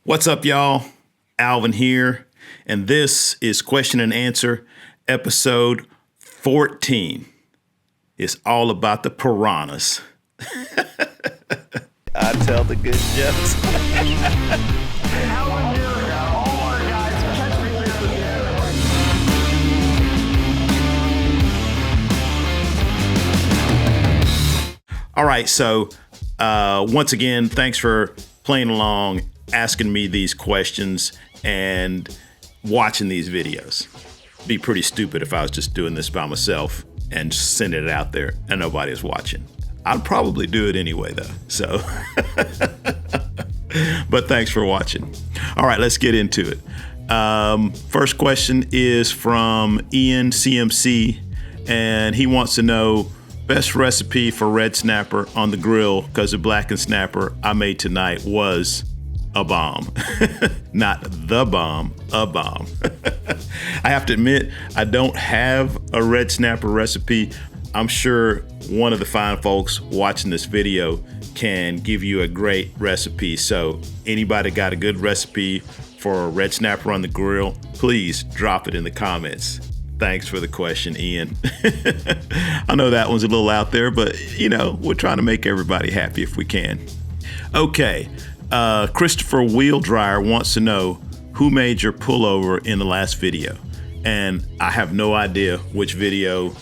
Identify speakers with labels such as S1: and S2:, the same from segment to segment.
S1: What's up, y'all? Alvin here, and this is Question and Answer, episode 14. It's all about the piranhas. I tell the good jokes. All right, so once again, thanks for playing along, asking me these questions, and watching these videos. It'd be pretty stupid if I was just doing this by myself and just sending it out there and nobody was watching. I'd probably do it anyway, though. So, but thanks for watching. All right, let's get into it. First question is from Ian CMC, and he wants to know best recipe for red snapper on the grill, because the blackened snapper I made tonight was a bomb. Not the bomb, a bomb. I have to admit, I don't have a red snapper recipe. I'm sure one of the fine folks watching this video can give you a great recipe. So anybody got a good recipe for a red snapper on the grill, please drop it in the comments. Thanks for the question, Ian. I know that one's a little out there, but you know, we're trying to make everybody happy if we can. Okay, Christopher Wheel Dryer wants to know who made your pullover in the last video. And I have no idea which video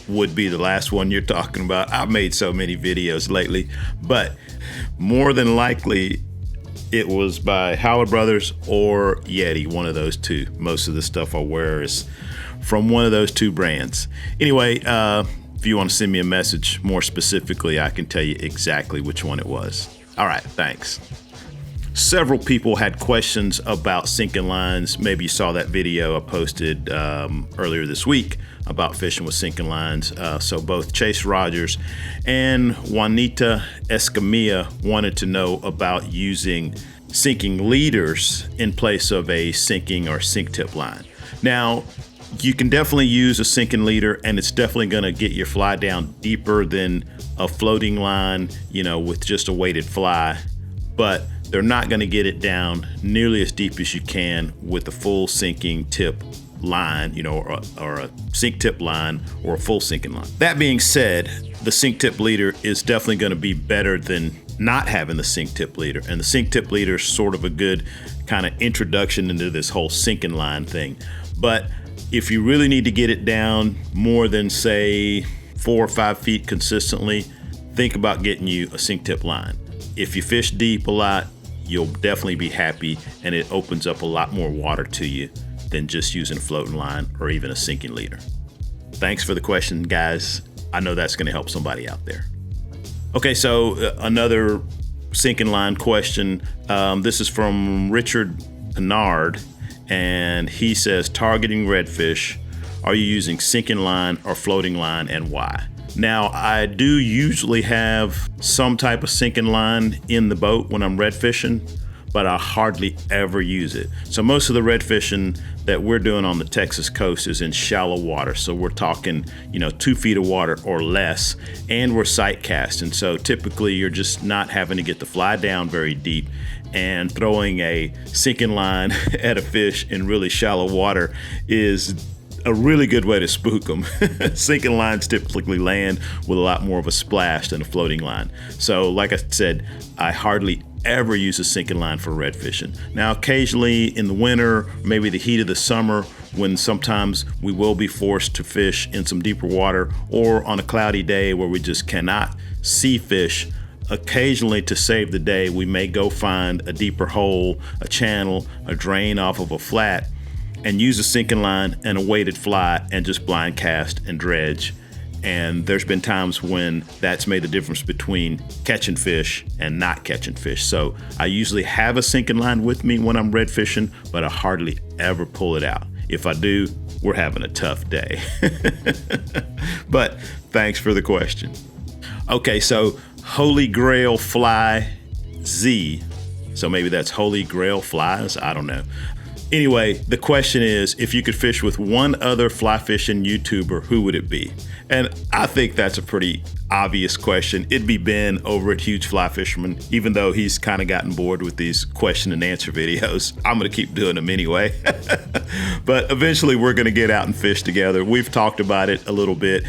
S1: would be the last one you're talking about. I've made so many videos lately, but more than likely it was by Howard Brothers or Yeti, one of those two. Most of the stuff I wear is from one of those two brands. Anyway, if you want to send me a message more specifically, I can tell you exactly which one it was. All right, thanks. Several people had questions about sinking lines. Maybe you saw that video I posted earlier this week about fishing with sinking lines. So both Chase Rogers and Juanita Escamilla wanted to know about using sinking leaders in place of a sinking or sink tip line. Now, you can definitely use a sinking leader, and it's definitely going to get your fly down deeper than a floating line, you know, with just a weighted fly. But they're not going to get it down nearly as deep as you can with a full sinking tip line, you know, or a sink tip line or a full sinking line. That being said, the sink tip leader is definitely going to be better than not having the sink tip leader. And the sink tip leader is sort of a good kind of introduction into this whole sinking line thing. But if you really need to get it down more than, say, 4 or 5 feet consistently, think about getting you a sink tip line. If you fish deep a lot, you'll definitely be happy, and it opens up a lot more water to you than just using a floating line or even a sinking leader. Thanks for the question, guys. I know that's going to help somebody out there. Okay, so another sinking line question. This is from Richard Pinard, and he says, targeting redfish, are you using sinking line or floating line, and why? Now, I do usually have some type of sinking line in the boat when I'm red fishing, but I hardly ever use it. So most of the red fishing that we're doing on the Texas coast is in shallow water. So we're talking, 2 feet of water or less, and we're sight casting. So typically you're just not having to get the fly down very deep, and throwing a sinking line at a fish in really shallow water is a really good way to spook them. Sinking lines typically land with a lot more of a splash than a floating line. So like I said, I hardly ever use a sinking line for red fishing. Now, occasionally in the winter, maybe the heat of the summer, when sometimes we will be forced to fish in some deeper water, or on a cloudy day where we just cannot see fish, occasionally to save the day, we may go find a deeper hole, a channel, a drain off of a flat, and use a sinking line and a weighted fly and just blind cast and dredge. And there's been times when that's made the difference between catching fish and not catching fish. So I usually have a sinking line with me when I'm red fishing, but I hardly ever pull it out. If I do, we're having a tough day. But thanks for the question. Okay, so Holy Grail Fly Z. So maybe that's Holy Grail Flies, I don't know. Anyway, the question is, if you could fish with one other fly fishing YouTuber, who would it be? And I think that's a pretty obvious question. It'd be Ben over at Huge Fly Fisherman, even though he's kind of gotten bored with these question and answer videos. I'm going to keep doing them anyway. But eventually we're going to get out and fish together. We've talked about it a little bit.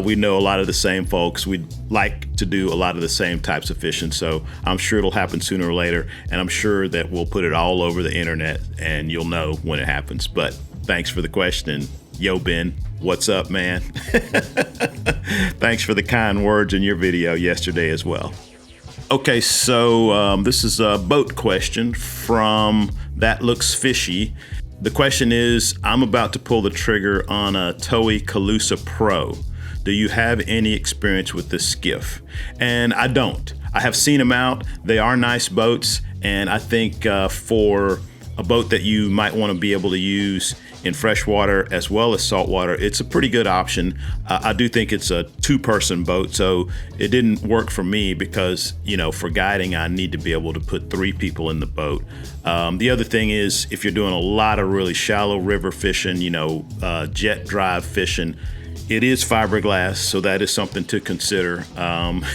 S1: We know a lot of the same folks. We'd like to do a lot of the same types of fishing. So I'm sure it'll happen sooner or later. And I'm sure that we'll put it all over the internet and you'll know when it happens. But thanks for the question. Yo, Ben, what's up, man? Thanks for the kind words in your video yesterday as well. Okay, so this is a boat question from That Looks Fishy. The question is, I'm about to pull the trigger on a Toei Calusa Pro. Do you have any experience with this skiff? And I don't. I have seen them out. They are nice boats, and I think for a boat that you might want to be able to use in freshwater as well as saltwater, it's a pretty good option. I do think it's a two-person boat, so it didn't work for me because, you know, for guiding, I need to be able to put 3 people in the boat. The other thing is, if you're doing a lot of really shallow river fishing, you know, jet drive fishing, it is fiberglass, so that is something to consider.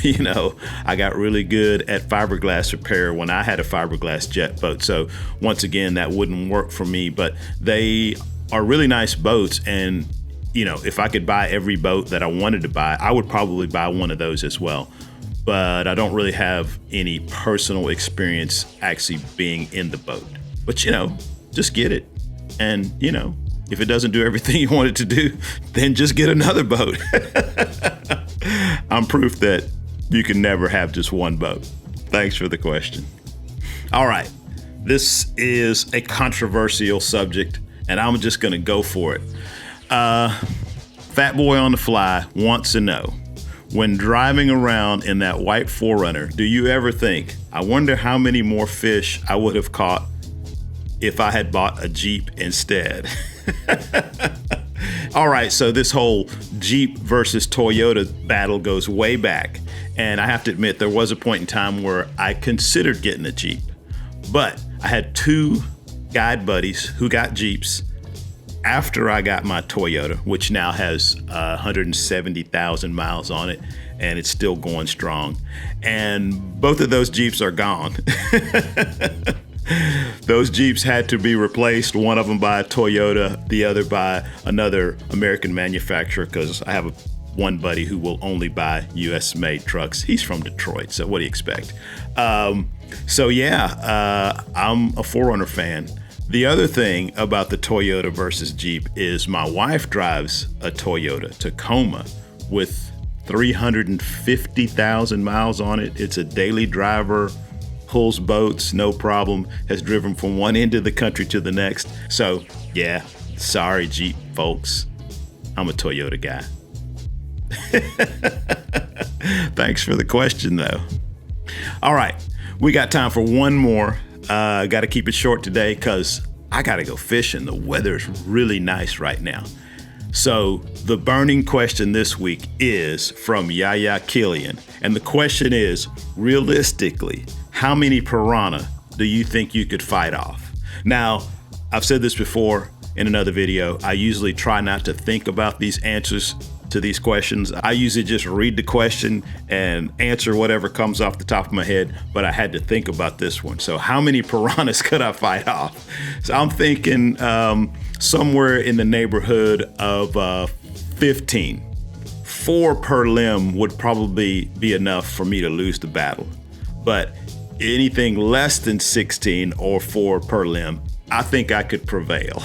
S1: You know, I got really good at fiberglass repair when I had a fiberglass jet boat. So once again, that wouldn't work for me, but they are really nice boats. And, you know, if I could buy every boat that I wanted to buy, I would probably buy one of those as well. But I don't really have any personal experience actually being in the boat. But, you know, just get it. And, you know, if it doesn't do everything you want it to do, then just get another boat. I'm proof that you can never have just one boat. Thanks for the question. All right, this is a controversial subject, and I'm just gonna go for it. Fat Boy on the Fly wants to know, when driving around in that white 4Runner, do you ever think, I wonder how many more fish I would have caught if I had bought a Jeep instead? All right, so this whole Jeep versus Toyota battle goes way back. And I have to admit, there was a point in time where I considered getting a Jeep. But I had 2 guide buddies who got Jeeps after I got my Toyota, which now has 170,000 miles on it, and it's still going strong. And both of those Jeeps are gone. Those Jeeps had to be replaced, one of them by a Toyota, the other by another American manufacturer, because I have one buddy who will only buy US-made trucks. He's from Detroit, so what do you expect? So yeah, I'm a 4Runner fan. The other thing about the Toyota versus Jeep is my wife drives a Toyota Tacoma with 350,000 miles on it. It's a daily driver, pulls boats, no problem, has driven from one end of the country to the next. So yeah, sorry Jeep folks, I'm a Toyota guy. Thanks for the question though. All right, we got time for one more. Got to keep it short today because I got to go fishing. The weather is really nice right now. So the burning question this week is from Yaya Killian. And the question is, realistically, how many piranha do you think you could fight off? Now, I've said this before in another video. I usually try not to think about these answers to these questions. I usually just read the question and answer whatever comes off the top of my head, but I had to think about this one. So how many piranhas could I fight off? So I'm thinking somewhere in the neighborhood of 15. 4 per limb would probably be enough for me to lose the battle. But anything less than 16 or 4 per limb, I think I could prevail.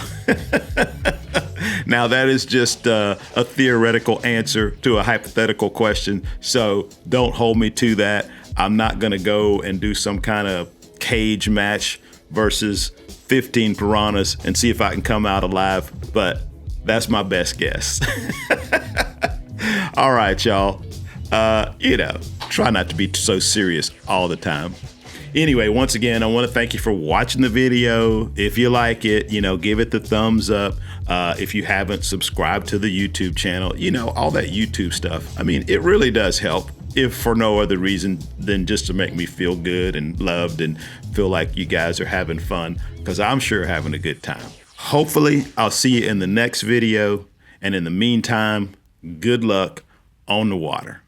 S1: Now that is just a theoretical answer to a hypothetical question, so don't hold me to that. I'm not gonna go and do some kind of cage match versus 15 piranhas and see if I can come out alive, but that's my best guess. All right, y'all. You know, try not to be so serious all the time. Anyway, once again, I want to thank you for watching the video. If you like it, you know, give it the thumbs up. If you haven't subscribed to the YouTube channel, you know, all that YouTube stuff. I mean, it really does help, if for no other reason than just to make me feel good and loved and feel like you guys are having fun, because I'm sure having a good time. Hopefully, I'll see you in the next video. And in the meantime, good luck on the water.